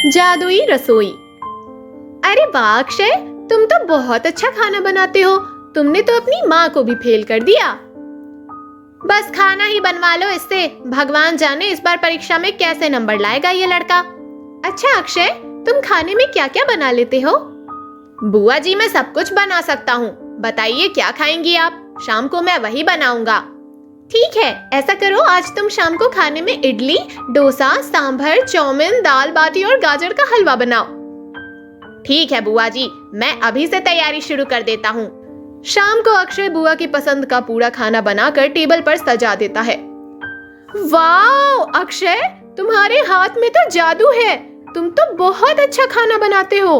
जादुई रसोई। अरे वाह अक्षय, तुम तो बहुत अच्छा खाना बनाते हो। तुमने तो अपनी माँ को भी फेल कर दिया। बस खाना ही बनवा लो इससे, भगवान जाने इस बार परीक्षा में कैसे नंबर लाएगा ये लड़का। अच्छा अक्षय, तुम खाने में क्या क्या बना लेते हो? बुआ जी, मैं सब कुछ बना सकता हूँ। बताइए क्या खाएंगी आप? शाम को मैं वही बनाऊंगा। ठीक है, ऐसा करो, आज तुम शाम को खाने में इडली, डोसा, सांभर, चाउमीन, दाल बाटी और गाजर का हलवा बनाओ। ठीक है बुआ जी, मैं अभी से तैयारी शुरू कर देता हूँ। शाम को अक्षय बुआ की पसंद का पूरा खाना बनाकर टेबल पर सजा देता है। वाह अक्षय, तुम्हारे हाथ में तो जादू है। तुम तो बहुत अच्छा खाना बनाते हो।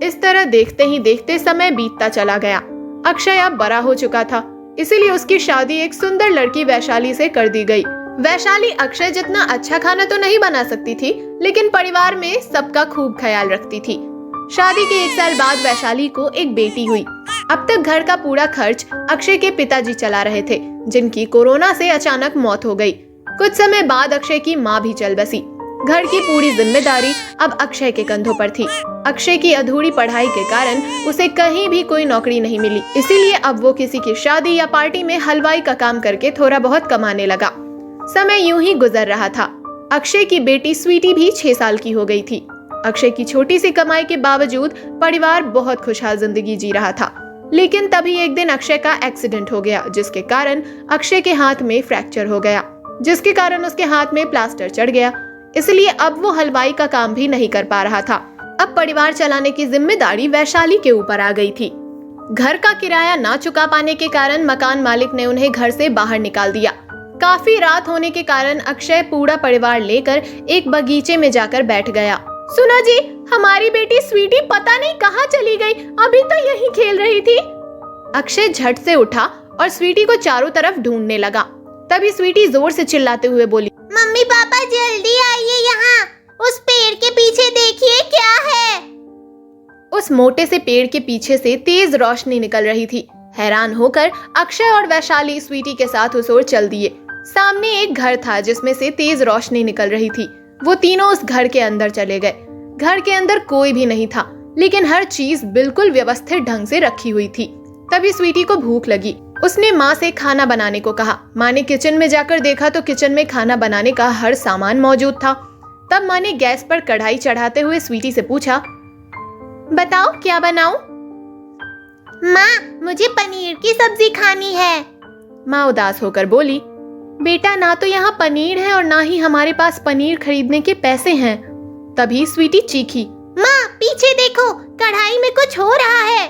इस तरह देखते ही देखते समय बीतता चला गया। अक्षय अब बड़ा हो चुका था, इसीलिए उसकी शादी एक सुंदर लड़की वैशाली से कर दी गई। वैशाली अक्षय जितना अच्छा खाना तो नहीं बना सकती थी, लेकिन परिवार में सबका खूब ख्याल रखती थी। शादी के 1 साल बाद वैशाली को एक बेटी हुई। अब तक घर का पूरा खर्च अक्षय के पिताजी चला रहे थे, जिनकी कोरोना से अचानक मौत हो गई। कुछ समय बाद अक्षय की माँ भी चल बसी। घर की पूरी जिम्मेदारी अब अक्षय के कंधों पर थी। अक्षय की अधूरी पढ़ाई के कारण उसे कहीं भी कोई नौकरी नहीं मिली, इसीलिए अब वो किसी की शादी या पार्टी में हलवाई का काम करके थोड़ा बहुत कमाने लगा। समय यूं ही गुजर रहा था। अक्षय की बेटी स्वीटी भी 6 साल की हो गई थी। अक्षय की छोटी सी कमाई के बावजूद परिवार बहुत खुशहाल जिंदगी जी रहा था। लेकिन तभी एक दिन अक्षय का एक्सीडेंट हो गया, जिसके कारण अक्षय के हाथ में फ्रैक्चर हो गया, जिसके कारण उसके हाथ में प्लास्टर चढ़ गया। इसलिए अब वो हलवाई का काम भी नहीं कर पा रहा था। अब परिवार चलाने की जिम्मेदारी वैशाली के ऊपर आ गई थी। घर का किराया ना चुका पाने के कारण मकान मालिक ने उन्हें घर से बाहर निकाल दिया। काफी रात होने के कारण अक्षय पूरा परिवार लेकर एक बगीचे में जाकर बैठ गया। सुनो जी, हमारी बेटी स्वीटी पता नहीं कहाँ चली गई, अभी तो यहीं खेल रही थी। अक्षय झट से उठा और स्वीटी को चारों तरफ ढूंढने लगा। तभी स्वीटी जोर से चिल्लाते हुए बोली, मम्मी पापा जल्दी आइए यहाँ, उस पेड़ के पीछे देखिए क्या है। उस मोटे से पेड़ के पीछे से तेज रोशनी निकल रही थी। हैरान होकर अक्षय और वैशाली स्वीटी के साथ उस ओर चल दिए। सामने एक घर था जिसमें से तेज रोशनी निकल रही थी। वो तीनों उस घर के अंदर चले गए। घर के अंदर कोई भी नहीं था, लेकिन हर चीज बिल्कुल व्यवस्थित ढंग से रखी हुई थी। तभी स्वीटी को भूख लगी। उसने माँ से खाना बनाने को कहा। माँ ने किचन में जाकर देखा तो किचन में खाना बनाने का हर सामान मौजूद था। तब माँ ने गैस पर कढ़ाई चढ़ाते हुए स्वीटी से पूछा, बताओ क्या बनाऊं? माँ, मुझे पनीर की सब्जी खानी है। माँ उदास होकर बोली, बेटा ना तो यहाँ पनीर है और ना ही हमारे पास पनीर खरीदने के पैसे हैं। तभी स्वीटी चीखी, माँ पीछे देखो, कढ़ाई में कुछ हो रहा है।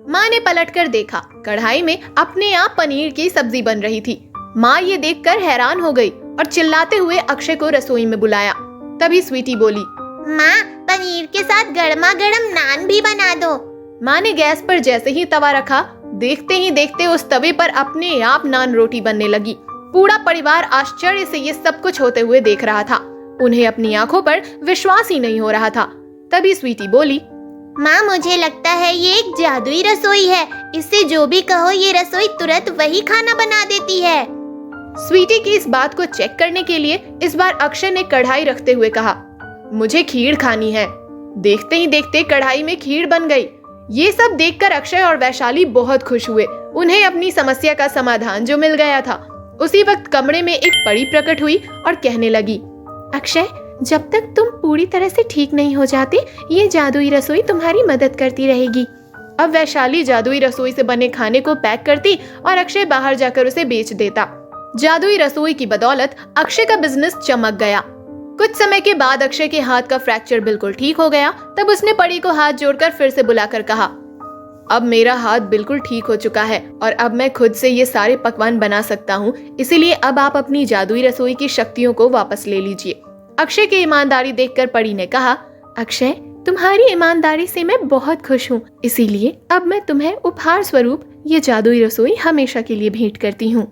माँ ने पलटकर देखा, कढ़ाई में अपने आप पनीर की सब्जी बन रही थी। माँ ये देखकर हैरान हो गई और चिल्लाते हुए अक्षय को रसोई में बुलाया। तभी स्वीटी बोली, माँ पनीर के साथ गर्मा गर्म नान भी बना दो। माँ ने गैस पर जैसे ही तवा रखा, देखते ही देखते उस तवे पर अपने आप नान रोटी बनने लगी। पूरा परिवार आश्चर्य से ये सब कुछ होते हुए देख रहा था। उन्हें अपनी आंखों पर विश्वास ही नहीं हो रहा था। तभी स्वीटी बोली, माँ मुझे लगता है ये एक जादुई रसोई है। इससे जो भी कहो ये रसोई तुरंत वही खाना बना देती है। स्वीटी की इस बात को चेक करने के लिए इस बार अक्षय ने कढ़ाई रखते हुए कहा, मुझे खीर खानी है। देखते ही देखते कढ़ाई में खीर बन गई। ये सब देखकर अक्षय और वैशाली बहुत खुश हुए। उन्हें अपनी समस्या का समाधान जो मिल गया था। उसी वक्त कमरे में एक परी प्रकट हुई और कहने लगी, अक्षय, जब तक तुम पूरी तरह से ठीक नहीं हो जाते, ये जादुई रसोई तुम्हारी मदद करती रहेगी। अब वैशाली जादुई रसोई से बने खाने को पैक करती और अक्षय बाहर जाकर उसे बेच देता। जादुई रसोई की बदौलत अक्षय का बिजनेस चमक गया। कुछ समय के बाद अक्षय के हाथ का फ्रैक्चर बिल्कुल ठीक हो गया। तब उसने परी को हाथ जोड़कर फिर से बुलाकर कहा, अब मेरा हाथ बिल्कुल ठीक हो चुका है और अब मैं खुद से ये सारे पकवान बना सकता हूँ। इसीलिए अब आप अपनी जादुई रसोई की शक्तियों को वापस ले लीजिए। अक्षय की ईमानदारी देखकर परी ने कहा, अक्षय, तुम्हारी ईमानदारी से मैं बहुत खुश हूँ। इसीलिए अब मैं तुम्हें उपहार स्वरूप ये जादुई रसोई हमेशा के लिए भेंट करती हूँ।